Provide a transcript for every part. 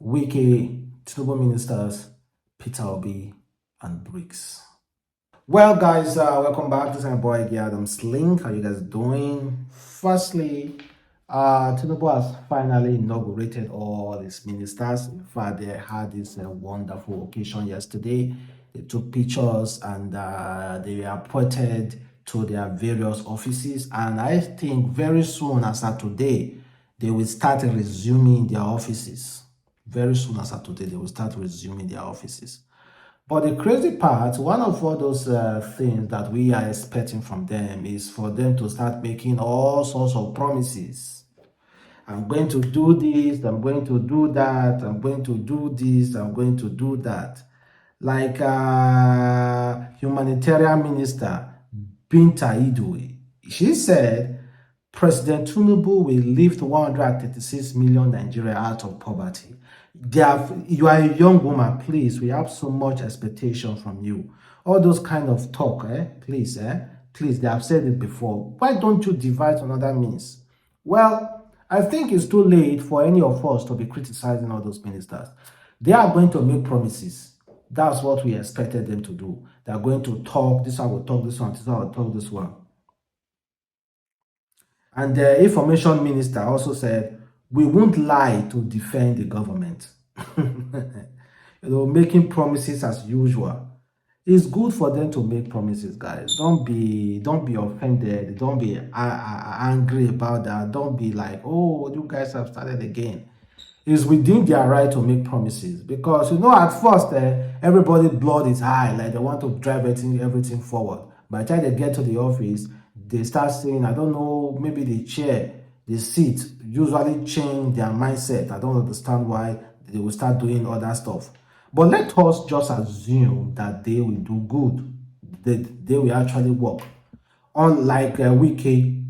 Wike, Tinubu ministers, Peter Obi, and Brics. Well, guys, welcome back. This is my boy Adam's Link. How you guys doing? Firstly, Tinubu has finally inaugurated all his ministers. In fact, they had this wonderful occasion yesterday. They took pictures and they were appointed to their various offices. And I think very soon, as of today, they will start resuming their offices. Very soon as of today, they will start resuming their offices. But the crazy part, one of all those things that we are expecting from them is for them to start making all sorts of promises. I'm going to do this, I'm going to do that, I'm going to do this, I'm going to do that. Like humanitarian minister Binta Idoi, she said President Tinubu will lift 136 million Nigeria out of poverty. You are a young woman, please. We have so much expectation from you. All those kind of talk, please, please. They have said it before. Why don't you devise another means? Well, I think it's too late for any of us to be criticizing all those ministers. They are going to make promises. That's what we expected them to do. They are going to talk. This one will talk this one. This one will talk this one. And the information minister also said, we won't lie to defend the government. Making promises as usual. It's good for them to make promises, guys. Don't be offended. Don't be angry about that. Don't be like, oh, you guys have started again. It's within their right to make promises, because at first everybody blood is high, like they want to drive everything forward. By the time they get to the office, they start saying, I don't know, maybe the chair, the seat usually change their mindset. I don't understand why they will start doing other stuff. But let us just assume that they will do good, that they will actually work. Unlike Wike,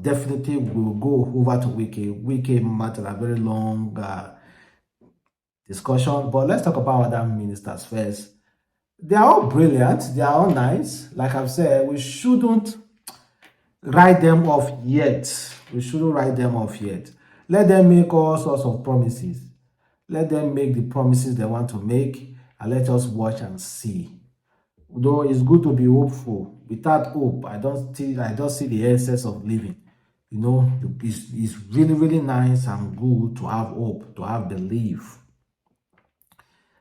definitely will go over to Wike. Wike matter a very long discussion, but let's talk about other ministers first. They are all brilliant. They are all nice. Like I've said, we shouldn't write them off yet. We shouldn't write them off yet. Let them make all sorts of promises. Let them make the promises they want to make, and let us watch and see. Though it's good to be hopeful. Without hope, I don't see the essence of living. It's really, really nice and good to have hope, to have belief.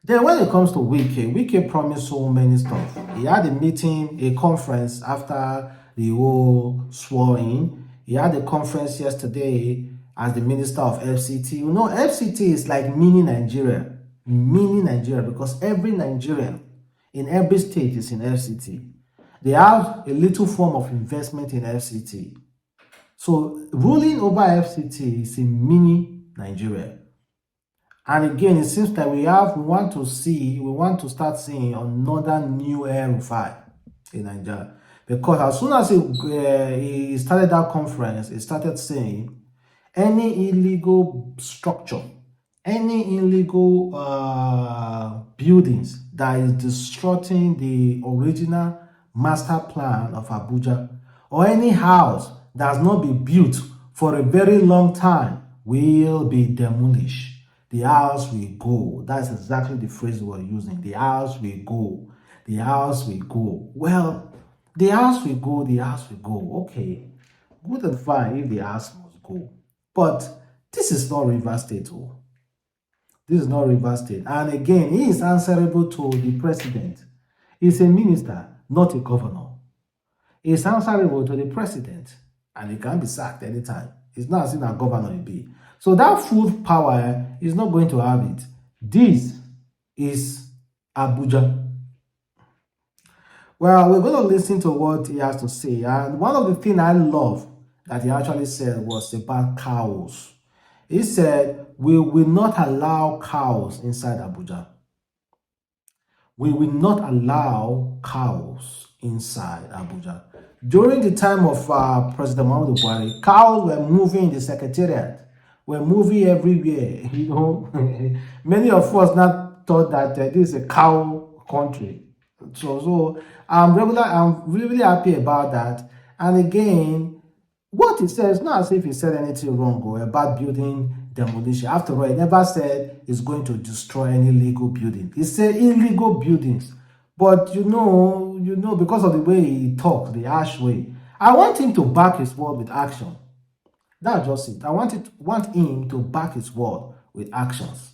Then when it comes to Wike promised so many stuff. He had a meeting, a conference after the whole swore in. He had a conference yesterday as the minister of FCT. FCT is like mini Nigeria. Mini Nigeria, because every Nigerian in every state is in FCT. They have a little form of investment in FCT. So ruling over FCT is in mini Nigeria. And again, it seems that we want to start seeing another new air in Nigeria. Because as soon as he started that conference, he started saying any illegal structure, any illegal buildings that is disrupting the original master plan of Abuja, or any house that has not been built for a very long time, will be demolished. The house will go. That's exactly the phrase we're using. The house will go. The house will go. Well, the house will go. The house will go. Okay. Good and fine if the house must go. But this is not Rivers State. This is not Rivers State. And again, he is answerable to the president. He's a minister, not a governor. He's answerable to the president. And he can be sacked anytime. It's not as if a governor will be. So that full power is not going to have it. This is Abuja. Well, we're going to listen to what he has to say. And one of the things I love that he actually said was about cows. He said, we will not allow cows inside Abuja. We will not allow cows inside Abuja. During the time of President Muhammadu Buhari, cows were moving in the secretariat. Were moving everywhere. Many of us now thought that this is a cow country. So I'm really happy about that. And again, what he says, not as if he said anything wrong or about building demolition. After all, he never said he's going to destroy any legal building. He said illegal buildings. But because of the way he talks, the harsh way, I want him to back his word with action. That's just it. I want him to back his word with actions.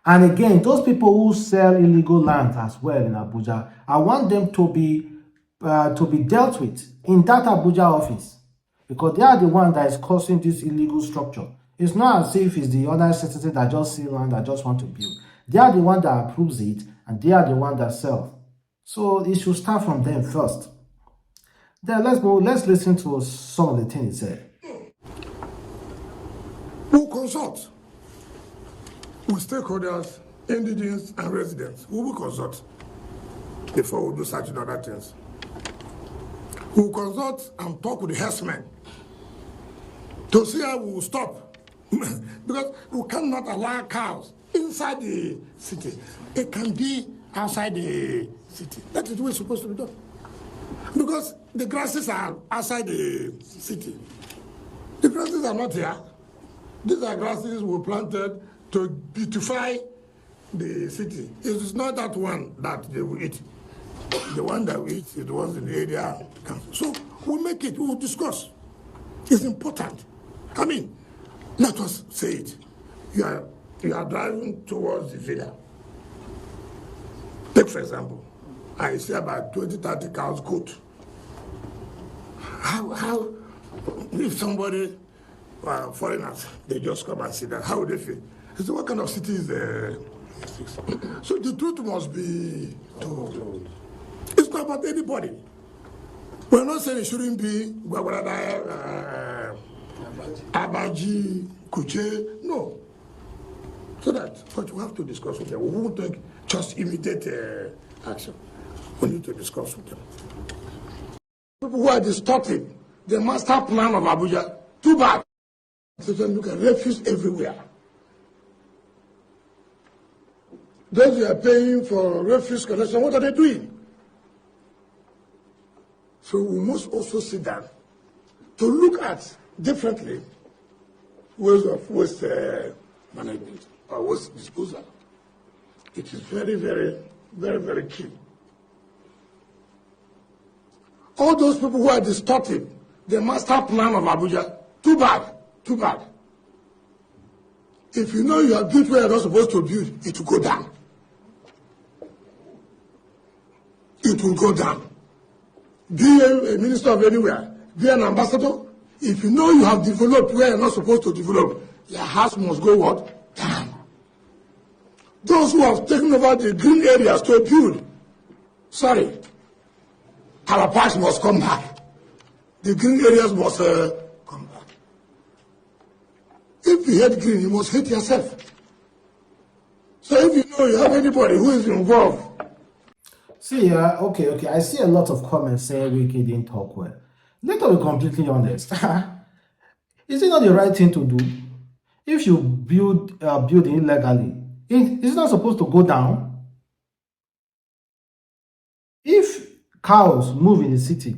And again, those people who sell illegal land as well in Abuja, I want them to be dealt with in that Abuja office, because they are the one that is causing this illegal structure. It's not as if it's the other citizen that just see land that just want to build. They are the one that approves it, and they are the one that sell. So it should start from them first. Then let's listen to some of the things he said. We'll consult with stakeholders, indigents, and residents. We will consult before we do such other things. We will consult and talk with the herdsmen to see how we will stop. Because we cannot allow cows inside the city. It can be outside the city. That is the way it's supposed to be done. Because the grasses are outside the city. The grasses are not here. These are grasses we planted to beautify the city. It is not that one that they will eat. The one that we eat is the ones in the area. So we'll make it, we'll discuss. It's important. I mean, let us say it. You are driving towards the villa. Take, for example, I see about 20, 30 cows goat. How, if somebody, foreigners, they just come and see that, how would they feel? They say, what kind of city is there? So the truth must be told. It's not about anybody. We're not saying it shouldn't be Abaji, Kuche, no. So but we have to discuss with them. We won't take just immediate action. We need to discuss with them. People who are distorting the master plan of Abuja, too bad. So then look at refuse everywhere. Those who are paying for refuse collection, what are they doing? So we must also sit down to look at differently ways of waste management or waste disposal. It is very, very, very, very key. All those people who are distorting the master plan of Abuja, too bad, too bad. If you know you have built where you're not supposed to build, it will go down. It will go down. Be a minister of anywhere, be an ambassador. If you know you have developed where you're not supposed to develop, your house must go what? Down. Those who have taken over the green areas to build, sorry, our parks must come back. The green areas must come back. If you hate green, you must hate yourself. So if you know you have anybody who is involved. See, okay. I see a lot of comments saying Wike didn't talk well. Let us be completely honest. Is it not the right thing to do? If you build illegally, it's not supposed to go down. If cows move in the city,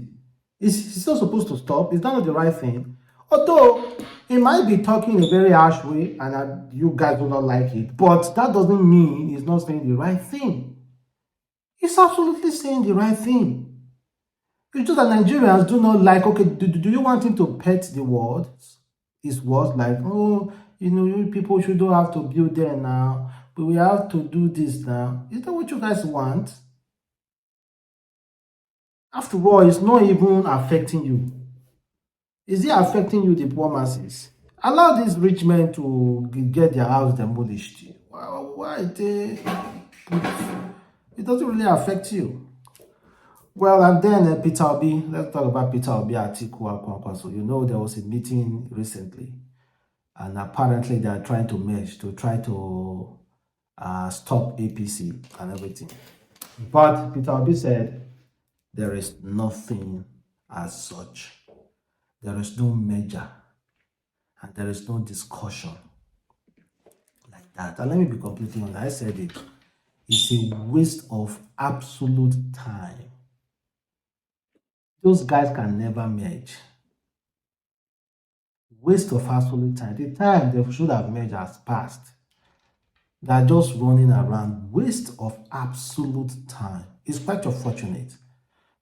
it's not supposed to stop. Is that not the right thing? Although he might be talking in a very harsh way and you guys do not like it, but that doesn't mean he's not saying the right thing. He's absolutely saying the right thing. It's just that Nigerians do not like, okay, do you want him to pet the words? His words like, oh, you people shouldn't have to build there now, but we have to do this now. Is that what you guys want? After all, it's not even affecting you. Is it affecting you, the poor masses? Allow these rich men to get their house demolished. Why they... It doesn't really affect you. Well, and then Peter Obi, let's talk about Peter Obi at Atiku. So there was a meeting recently, and apparently they are trying to merge to try to stop APC and everything. But Peter Obi said there is nothing as such. There is no merger, and there is no discussion like that. And let me be completely honest. I said it. It's a waste of absolute time. Those guys can never merge. Waste of absolute time. The time they should have made has passed. They are just running around. Waste of absolute time. It's quite unfortunate.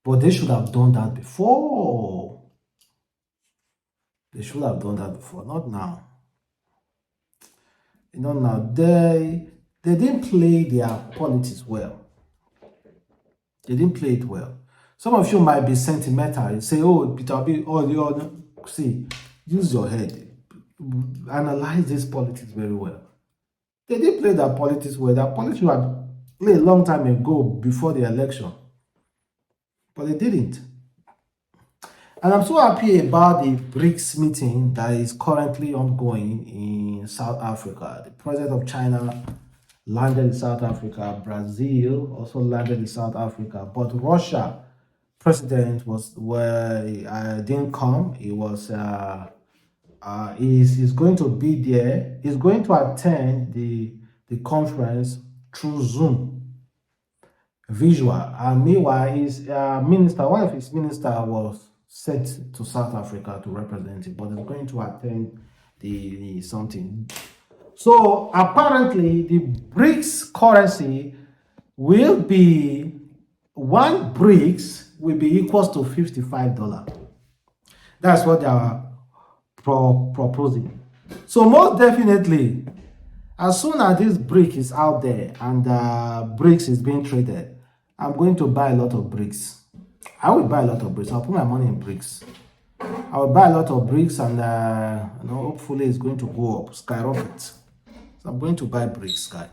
But they should have done that before. They should have done that before, not now. Now they didn't play their politics well. They didn't play it well. Some of you might be sentimental. You say, oh, Peter Obi, oh, the other. See, use your head. Analyze this politics very well. They didn't play their politics well. Their politics were played a long time ago before the election. But they didn't. And I'm so happy about the Brics meeting that is currently ongoing in South Africa. The president of China landed in South Africa. Brazil also landed in South Africa. But Russia president didn't come. He was is going to be there. He's going to attend the conference through Zoom visual. And meanwhile, his minister, one of his ministers was sent to South Africa to represent him, but he's going to attend the something. So apparently, the Brics currency will be one Brics will be equals to $55. That's what they are proposing. So most definitely, as soon as this brick is out there and Brics is being traded, I'm going to buy a lot of Brics. I will buy a lot of Brics. I'll put my money in Brics. I will buy a lot of Brics, and hopefully it's going to go up, skyrocket. So I'm going to buy Brics, guys.